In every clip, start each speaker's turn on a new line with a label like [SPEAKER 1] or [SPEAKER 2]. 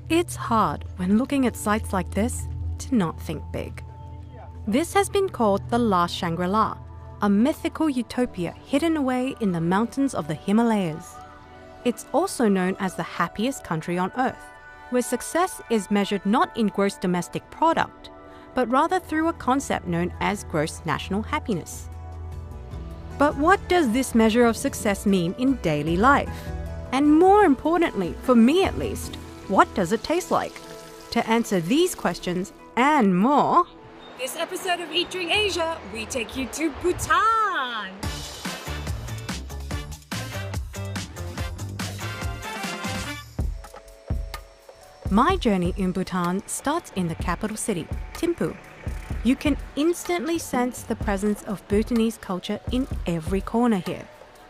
[SPEAKER 1] It's hard when looking at sites like this to not think big. This has been called the Last Shangri-La, a mythical utopia hidden away in the mountains of the Himalayas. It's also known as the happiest country on earth, where success is measured not in gross domestic product, but rather through a concept known as gross national happiness. But what does this measure of success mean in daily life? And more importantly, for me at least, what does it taste like? To answer these questions and more,
[SPEAKER 2] this episode of Eat Drink Asia, we take you to Bhutan.
[SPEAKER 1] My journey in Bhutan starts in the capital city, Thimphu. You can instantly sense the presence of Bhutanese culture in every corner here.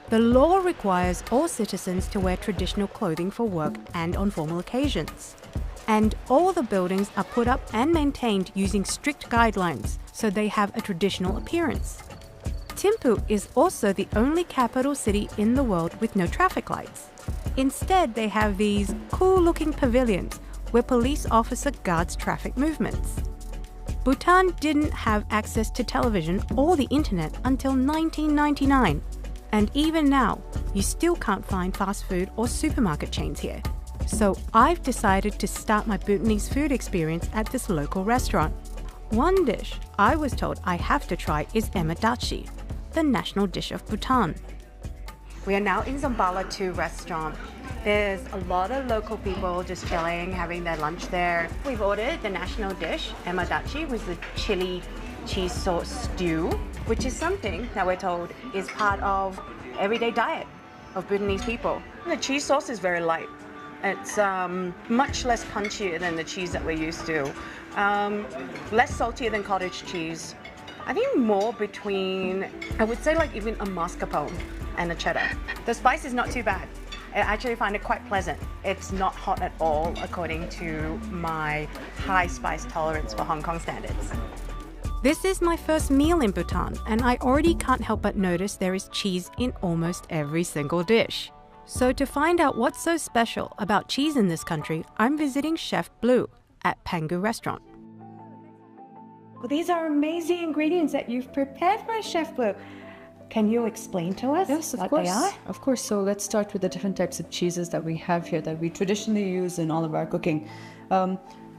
[SPEAKER 1] The law requires all citizens to wear traditional clothing for work and on formal occasions. And all the buildings are put up and maintained using strict guidelines, so they have a traditional appearance. Thimphu is also the only capital city in the world with no traffic lights. Instead, they have these cool-looking pavilions where police officer guards traffic movements. Bhutan didn't have access to television or the internet until 1999. And even now, you still can't find fast food or supermarket chains here. So I've decided to start my Bhutanese food experience at this local restaurant. One dish I was told I have to try is emadachi, the national dish of Bhutan. We are now in Zambala 2 restaurant. There's a lot of local people just chilling, having their lunch there. We've ordered the national dish, emadachi, with the chili cheese sauce stew, which is something that we're told is part of everyday diet of Bhutanese people. The cheese sauce is very light. It's much less punchier than the cheese that we're used to. Less saltier than cottage cheese. I think more between, I would say like even a mascarpone and a cheddar. The spice is not too bad. I actually find it quite pleasant. It's not hot at all according to my high spice tolerance for Hong Kong standards. This is my first meal in Bhutan, and I already can't help but notice there is cheese in almost every single dish. So to find out what's so special about cheese in this country, I'm visiting Chef Blue at Pangu Restaurant. Well, these are amazing ingredients that you've prepared for us, Chef Blue. Can you explain to us what they are?
[SPEAKER 3] Of course. So let's start with the different types of cheeses that we have here that we traditionally use in all of our cooking.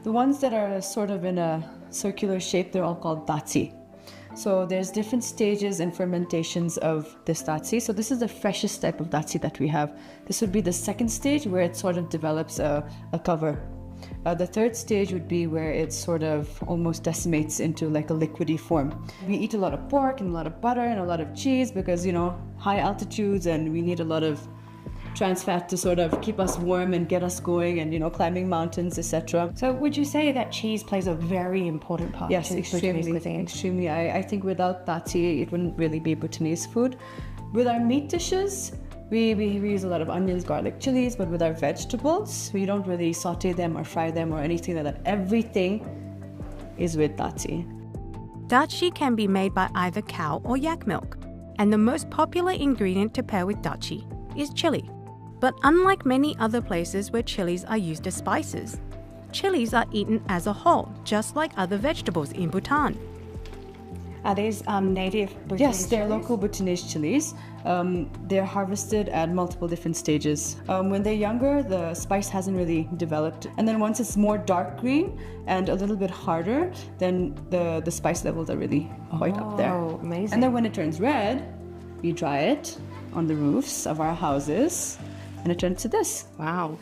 [SPEAKER 3] The ones that are sort of in a circular shape, they're all called datsi. So there's different stages and fermentations of this datsi. So this is the freshest type of datsi that we have. This would be the second stage where it sort of develops a cover. The third stage would be where it sort of almost decimates into like a liquidy form. We eat a lot of pork and a lot of butter and a lot of cheese because, you know, high altitudes, and we need a lot of trans fat to sort of keep us warm and get us going and, you know, climbing mountains, etc.
[SPEAKER 1] So would you say that cheese plays a very important part
[SPEAKER 3] Yes,
[SPEAKER 1] in Bhutanese cuisine?
[SPEAKER 3] extremely. I think without datsi, it wouldn't really be Bhutanese food. With our meat dishes, we use a lot of onions, garlic, chilies, but with our vegetables, we don't really saute them or fry them or anything like that. Everything is with datsi.
[SPEAKER 1] Dachi can be made by either cow or yak milk, and the most popular ingredient to pair with dachi is chili. But unlike many other places where chilies are used as spices, chilies are eaten as a whole, just like other vegetables in Bhutan. Are these native Bhutanese
[SPEAKER 3] Yes, they're
[SPEAKER 1] chilies?
[SPEAKER 3] local Bhutanese chilies. They're harvested at multiple different stages. When they're younger, the spice hasn't really developed. And then once it's more dark green and a little bit harder, then the spice levels are really quite up there.
[SPEAKER 1] Oh, amazing.
[SPEAKER 3] And then when it turns red, we dry it on the roofs of our houses, and it turns to this.
[SPEAKER 1] Wow.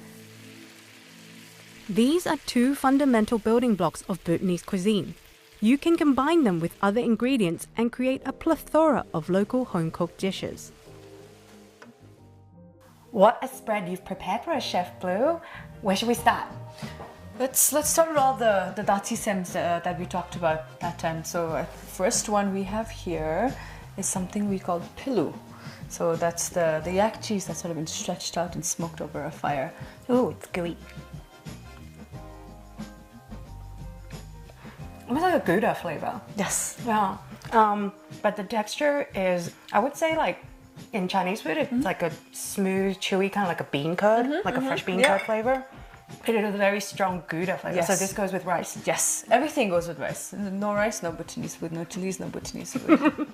[SPEAKER 1] These are two fundamental building blocks of Bhutanese cuisine. You can combine them with other ingredients and create a plethora of local home-cooked dishes. What a spread you've prepared for us, Chef Blue. Where should we start?
[SPEAKER 3] Let's start with all the datsi sems that we talked about that time. So the first one we have here is something we call pilu. So that's the yak cheese that's sort of been stretched out and smoked over a fire.
[SPEAKER 1] Ooh, it's gooey. Almost like a Gouda flavor.
[SPEAKER 3] Yes.
[SPEAKER 1] Yeah. But the texture is, I would say, like in Chinese food, it's like a smooth, chewy, kind of like a bean curd, like a fresh bean curd flavor. It is a very strong Gouda flavor.
[SPEAKER 3] Yes.
[SPEAKER 1] So this goes with rice.
[SPEAKER 3] Yes, everything goes with rice. No rice, no Bhutanese food. No chilies, no Bhutanese food.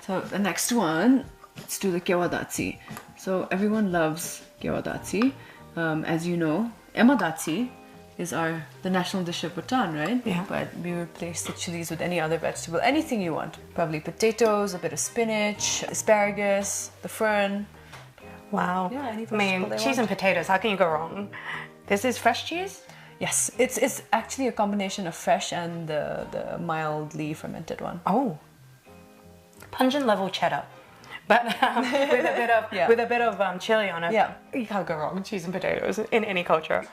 [SPEAKER 3] So the next one, let's do the Kewadatsi. So everyone loves Kewadatsi. As you know, Emadatsi is the national dish of Bhutan, right?
[SPEAKER 1] Yeah.
[SPEAKER 3] But we replace the chilies with any other vegetable, anything you want. Probably potatoes, a bit of spinach, asparagus, the fern.
[SPEAKER 1] Wow.
[SPEAKER 3] Yeah, any
[SPEAKER 1] I mean,
[SPEAKER 3] vegetable they
[SPEAKER 1] cheese
[SPEAKER 3] want.
[SPEAKER 1] and potatoes, how can you go wrong? This is fresh cheese?
[SPEAKER 3] Yes, it's actually a combination of fresh and the mildly fermented one.
[SPEAKER 1] Oh. Pungent level cheddar. But with a bit of chili on it.
[SPEAKER 3] Yeah.
[SPEAKER 1] You can't go wrong with cheese and potatoes in any culture.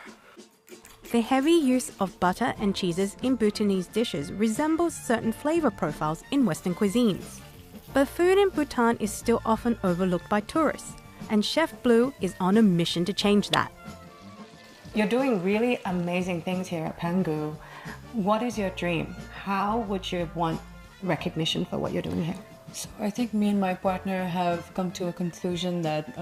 [SPEAKER 1] The heavy use of butter and cheeses in Bhutanese dishes resembles certain flavor profiles in Western cuisines. But food in Bhutan is still often overlooked by tourists, and Chef Blue is on a mission to change that. You're doing really amazing things here at Pangu. What is your dream? How would you want recognition for what you're doing here?
[SPEAKER 3] So I think me and my partner have come to a conclusion that,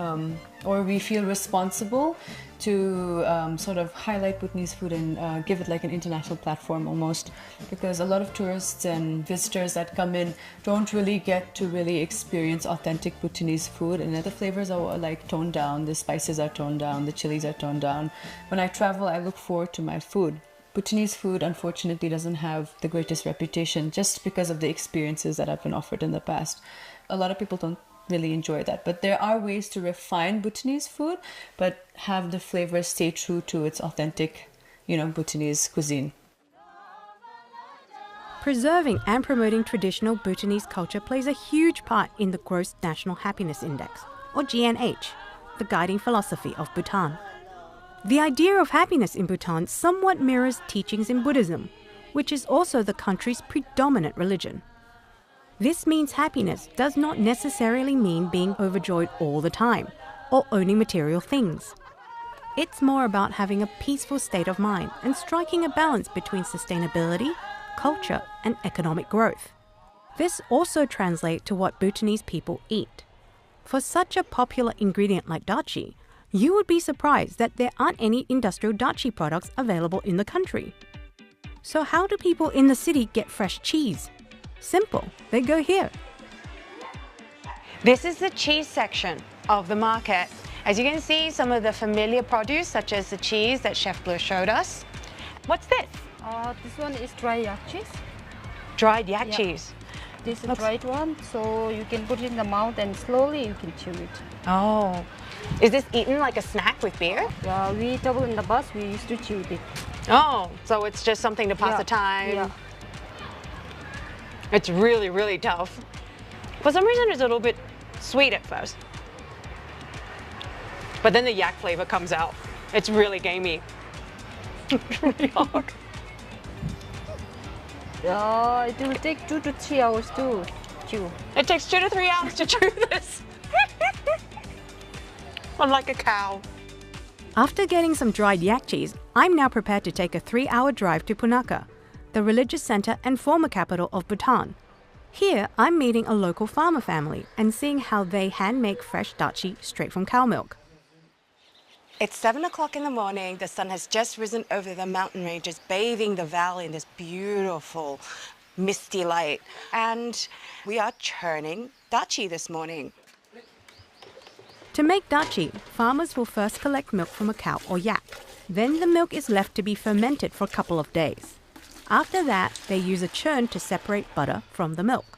[SPEAKER 3] or we feel responsible to sort of highlight Bhutanese food and give it like an international platform almost, because a lot of tourists and visitors that come in don't really get to really experience authentic Bhutanese food, and the flavors are like toned down, the spices are toned down, the chilies are toned down. When I travel, I look forward to my food. Bhutanese food, unfortunately, doesn't have the greatest reputation just because of the experiences that have been offered in the past. A lot of people don't really enjoy that. But there are ways to refine Bhutanese food, but have the flavor stay true to its authentic, Bhutanese cuisine.
[SPEAKER 1] Preserving and promoting traditional Bhutanese culture plays a huge part in the Gross National Happiness Index, or GNH, the guiding philosophy of Bhutan. The idea of happiness in Bhutan somewhat mirrors teachings in Buddhism, which is also the country's predominant religion. This means happiness does not necessarily mean being overjoyed all the time or owning material things. It's more about having a peaceful state of mind and striking a balance between sustainability, culture, and economic growth. This also translates to what Bhutanese people eat. For such a popular ingredient like dachi, you would be surprised that there aren't any industrial dachi products available in the country. So how do people in the city get fresh cheese? Simple, they go here. This is the cheese section of the market. As you can see, some of the familiar produce, such as the cheese that Chef Bleu showed us. What's this?
[SPEAKER 4] This one is dry yak cheese.
[SPEAKER 1] Dried yak cheese.
[SPEAKER 4] This is dried one, so you can put it in the mouth and slowly you can chew it.
[SPEAKER 1] Oh. Is this eaten like a snack with beer?
[SPEAKER 4] We travel in the bus, we used to chew it.
[SPEAKER 1] Oh, so it's just something to pass the time.
[SPEAKER 4] Yeah.
[SPEAKER 1] It's really, really tough. For some reason, it's a little bit sweet at first. But then the yak flavor comes out. It's really gamey. It's really hard.
[SPEAKER 4] It will take 2 to 3 hours to chew.
[SPEAKER 1] It takes 2 to 3 hours to chew this. I'm like a cow. After getting some dried yak cheese, I'm now prepared to take a 3-hour drive to Punakha, the religious center and former capital of Bhutan. Here, I'm meeting a local farmer family and seeing how they hand-make fresh dachi straight from cow milk. It's 7 o'clock in the morning. The sun has just risen over the mountain ranges, bathing the valley in this beautiful, misty light. And we are churning dachi this morning. To make dachi, farmers will first collect milk from a cow or yak. Then the milk is left to be fermented for a couple of days. After that, they use a churn to separate butter from the milk.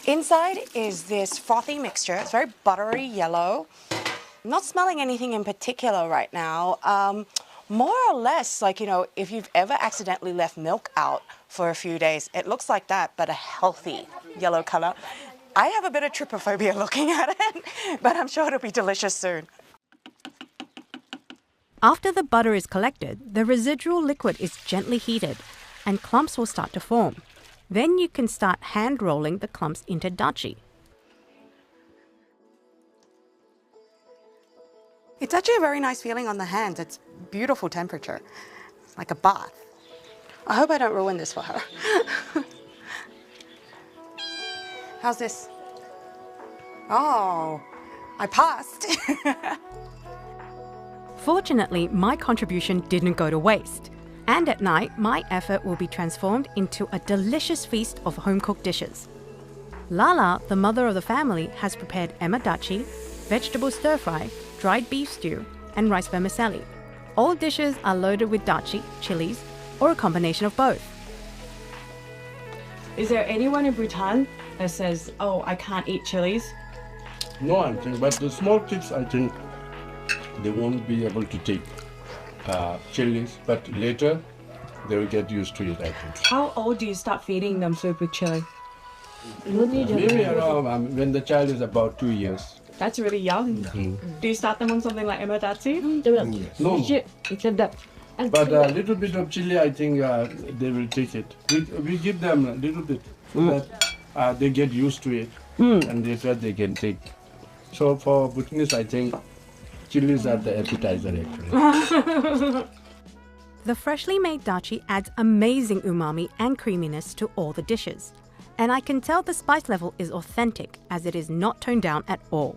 [SPEAKER 1] Inside is this frothy mixture. It's very buttery yellow. I'm not smelling anything in particular right now. More or less, like, if you've ever accidentally left milk out for a few days, it looks like that, but a healthy yellow color. I have a bit of trypophobia looking at it, but I'm sure it'll be delicious soon. After the butter is collected, the residual liquid is gently heated and clumps will start to form. Then you can start hand rolling the clumps into dachi. It's actually a very nice feeling on the hands. It's beautiful temperature, like a bath. I hope I don't ruin this for her. How's this?
[SPEAKER 2] Oh, I passed.
[SPEAKER 1] Fortunately, my contribution didn't go to waste. And at night, my effort will be transformed into a delicious feast of home-cooked dishes. Lala, the mother of the family, has prepared emadachi, vegetable stir-fry, dried beef stew, and rice vermicelli. All dishes are loaded with dachi, chilies, or a combination of both.
[SPEAKER 3] Is there anyone in Bhutan that says, oh, I can't eat chilies?
[SPEAKER 5] No, I think, but the small kids, I think, they won't be able to take chilies, but later they will get used to it, I think.
[SPEAKER 3] How old do you start feeding them food with chili?
[SPEAKER 5] Maybe around when the child is about 2 years.
[SPEAKER 3] That's really young. Do you start them on something like emadachi?
[SPEAKER 5] No, but a little bit of chili, I think they will take it. We give them a little bit, so that they get used to it, and later they can take. So for Bhutanese, I think chilies are the appetizer actually.
[SPEAKER 1] The freshly made dachi adds amazing umami and creaminess to all the dishes. And I can tell the spice level is authentic, as it is not toned down at all.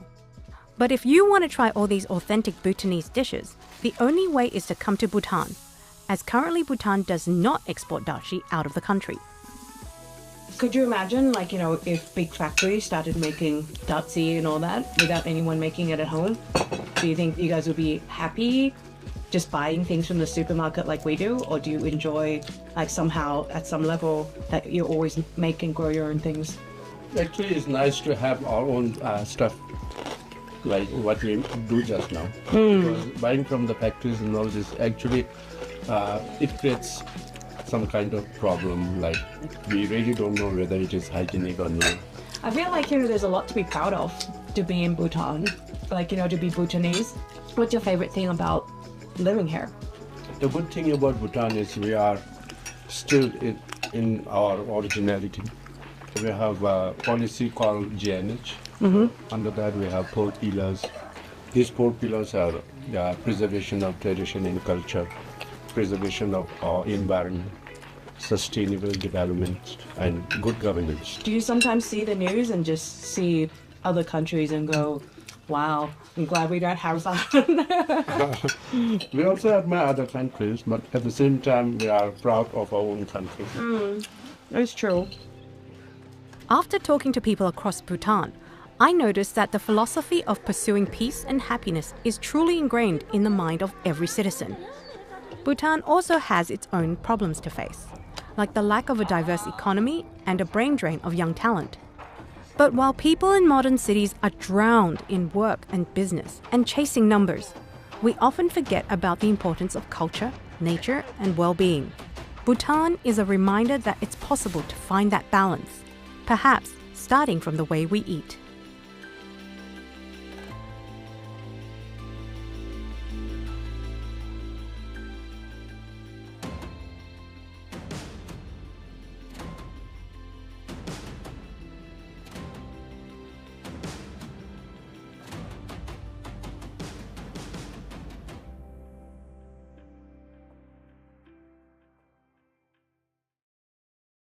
[SPEAKER 1] But if you want to try all these authentic Bhutanese dishes, the only way is to come to Bhutan, as currently Bhutan does not export dashi out of the country.
[SPEAKER 3] Could you imagine, like, you know, if big factories started making dachi and all that without anyone making it at home? Do you think you guys would be happy just buying things from the supermarket like we do? Or do you enjoy, like, somehow at some level that you always make and grow your own things?
[SPEAKER 5] Actually, it's nice to have our own stuff, like what we do just now. Because buying from the factories and all this, actually, it creates some kind of problem. Like, we really don't know whether it is hygienic or not.
[SPEAKER 3] I feel like, you know, there's a lot to be proud of to be in Bhutan, like, you know, to be Bhutanese. What's your favorite thing about living here?
[SPEAKER 5] The good thing about Bhutan is we are still in our originality. We have a policy called GNH. Under that, we have 4 pillars. These 4 pillars are preservation of tradition and culture, preservation of our environment, sustainable development, and good governance.
[SPEAKER 3] Do you sometimes see the news and just see other countries and go, wow, I'm glad we don't have that?
[SPEAKER 5] We also admire other countries, but at the same time, we are proud of our own country.
[SPEAKER 3] It's true.
[SPEAKER 1] After talking to people across Bhutan, I noticed that the philosophy of pursuing peace and happiness is truly ingrained in the mind of every citizen. Bhutan also has its own problems to face, like the lack of a diverse economy and a brain drain of young talent. But while people in modern cities are drowned in work and business and chasing numbers, we often forget about the importance of culture, nature, and well-being. Bhutan is a reminder that it's possible to find that balance, perhaps starting from the way we eat.